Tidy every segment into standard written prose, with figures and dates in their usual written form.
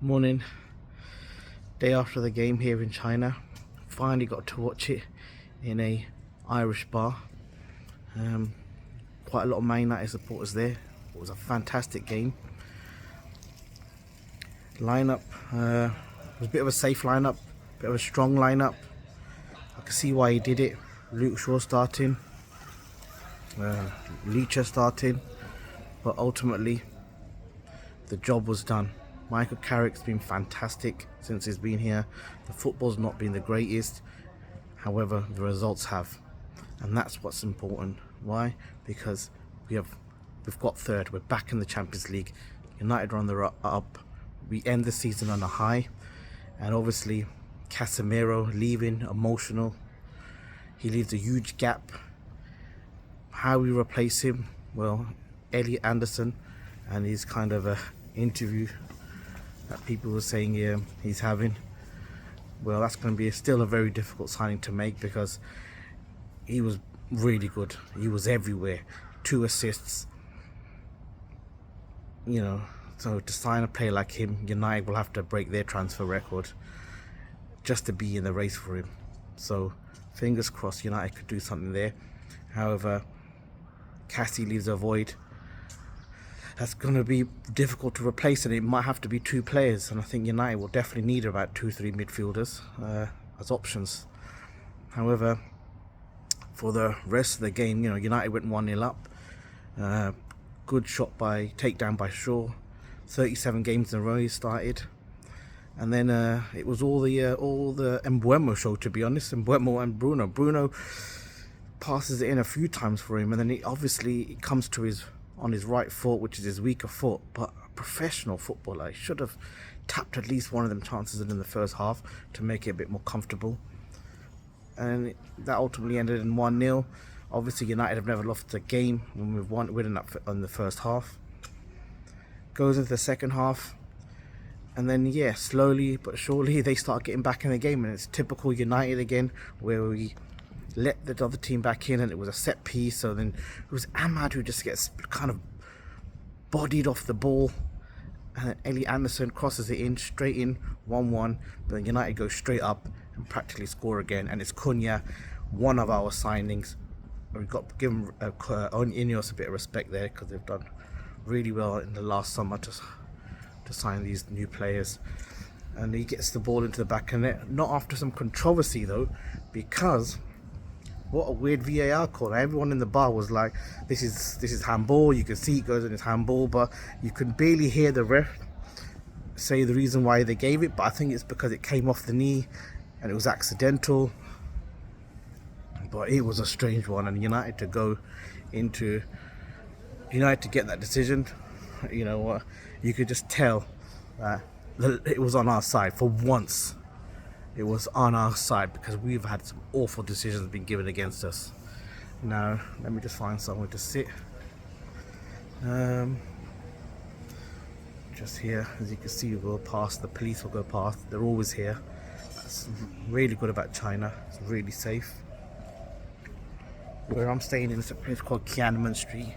Morning, day after the game here in China. Finally got to watch it in a Irish bar. Quite a lot of Man United supporters there. It was a fantastic game. Lineup was a bit of a safe lineup, bit of a strong lineup. I can see why he did it. Luke Shaw starting, Leacher starting, but ultimately the job was done. Michael Carrick's been fantastic since he's been here. The football's not been the greatest, however the results have, and that's what's important. Why? Because we've got third. We're back in the Champions League. United are on the up. We end the season on a high, and obviously Casemiro leaving, emotional. He leaves a huge gap. How we replace him? Well, Elliot Anderson and his kind of a interview that people were saying he's having. Well, that's going to be still a very difficult signing to make because he was really good. He was everywhere. 2 assists. So to sign a player like him, United will have to break their transfer record just to be in the race for him. So fingers crossed United could do something there. However, Cassie leaves a void. That's going to be difficult to replace, and it might have to be 2 players, and I think United will definitely need about 2-3 midfielders as options. However, for the rest of the game, United went 1-0 up. Good shot by takedown by Shaw. 37 games in a row he started, and then it was all the Mbeumo show, to be honest. Mbeumo and Bruno passes it in a few times for him, and then it comes to on his right foot, which is his weaker foot. But a professional footballer, he should have tapped at least one of them chances in the first half to make it a bit more comfortable. And that ultimately ended in 1-0. Obviously, United have never lost a game when we've winning that in the first half. Goes into the second half, and then slowly but surely they start getting back in the game, and it's typical United again, where we let the other team back in, and it was a set piece. So then it was Ahmad who just gets kind of bodied off the ball, and then Elliot Anderson crosses it in straight in, 1-1. But then United go straight up and practically score again, and it's Cunha, one of our signings. We've got to give Ineos a bit of respect there, because they've done really well in the last summer to sign these new players. And he gets the ball into the back of the net, not after some controversy though, because what a weird VAR call. Everyone in the bar was like, this is handball. You can see it goes in his handball, but you can barely hear the ref say the reason why they gave it. But I think it's because it came off the knee and it was accidental. But it was a strange one, and United to get that decision, you could just tell that it was on our side for once. It was on our side, because we've had some awful decisions being given against us. Now, let me just find somewhere to sit. Just here, as you can see, we'll go past, the police will go past. They're always here. That's really good about China. It's really safe. Where I'm staying in is a place called Tiananmen Street.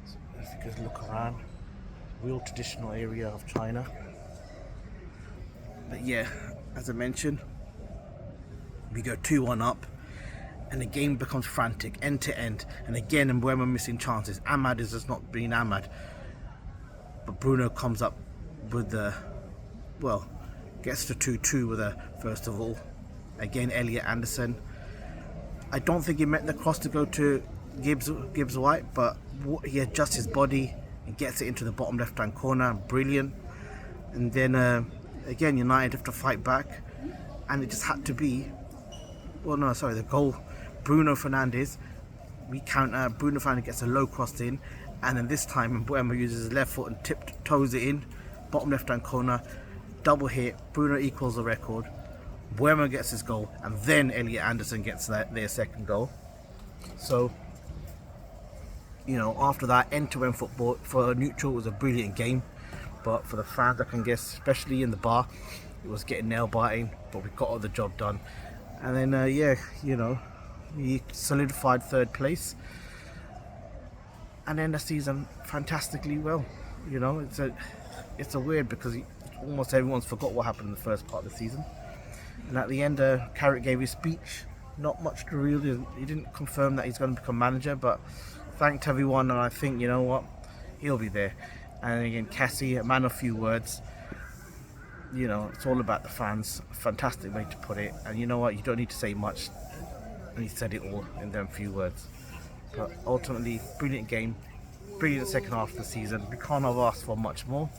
So if you guys look around, real traditional area of China. But as I mentioned, we go 2-1 up, and the game becomes frantic, end to end. And again, Mbeumo missing chances. Ahmad is just not being Ahmad. But Bruno comes up with gets to 2-2 with first of all. Again, Elliot Anderson. I don't think he meant the cross to go to Gibbs White, but he adjusts his body and gets it into the bottom left-hand corner. Brilliant. And then again, United have to fight back, and it just had to be, the goal. Bruno Fernandes, we counter. Bruno Fernandes gets a low cross in, and then this time Mbeumo uses his left foot and toes it in, bottom left-hand corner, double hit. Bruno equals the record. Mbeumo gets his goal, and then Elliot Anderson gets their second goal. So, after that, end-to-end football for neutral was a brilliant game. But for the fans, I can guess, especially in the bar, it was getting nail-biting, but we got all the job done. And then, we solidified third place. And then the season fantastically well. It's a weird, because almost everyone's forgot what happened in the first part of the season. And at the end, Carrick gave his speech. Not much to really. He didn't confirm that he's going to become manager, but thanked everyone, and I think, you know what, he'll be there. And again, Cassie, a man of few words. You know, it's all about the fans. Fantastic way to put it. And you know what, you don't need to say much. And he said it all in them few words. But ultimately, brilliant game, brilliant second half of the season. We can't have asked for much more.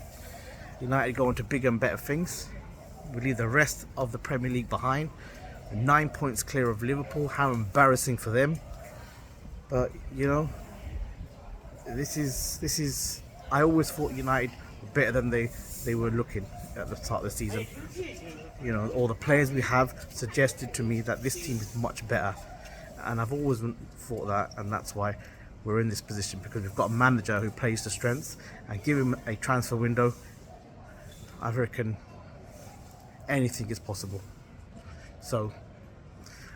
United go on to bigger and better things. We leave the rest of the Premier League behind. 9 points clear of Liverpool. How embarrassing for them. But you know, this is. I always thought United were better than they were looking at the start of the season. You know, all the players we have suggested to me that this team is much better, and I've always thought that, and that's why we're in this position, because we've got a manager who plays to strengths, and give him a transfer window, I reckon anything is possible. So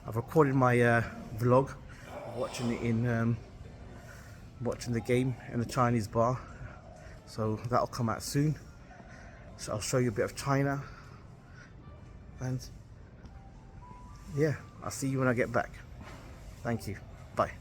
I've recorded my vlog, watching it in watching the game in the Chinese bar, so that'll come out soon. So I'll show you a bit of China, and yeah, I'll see you when I get back. Thank you. Bye.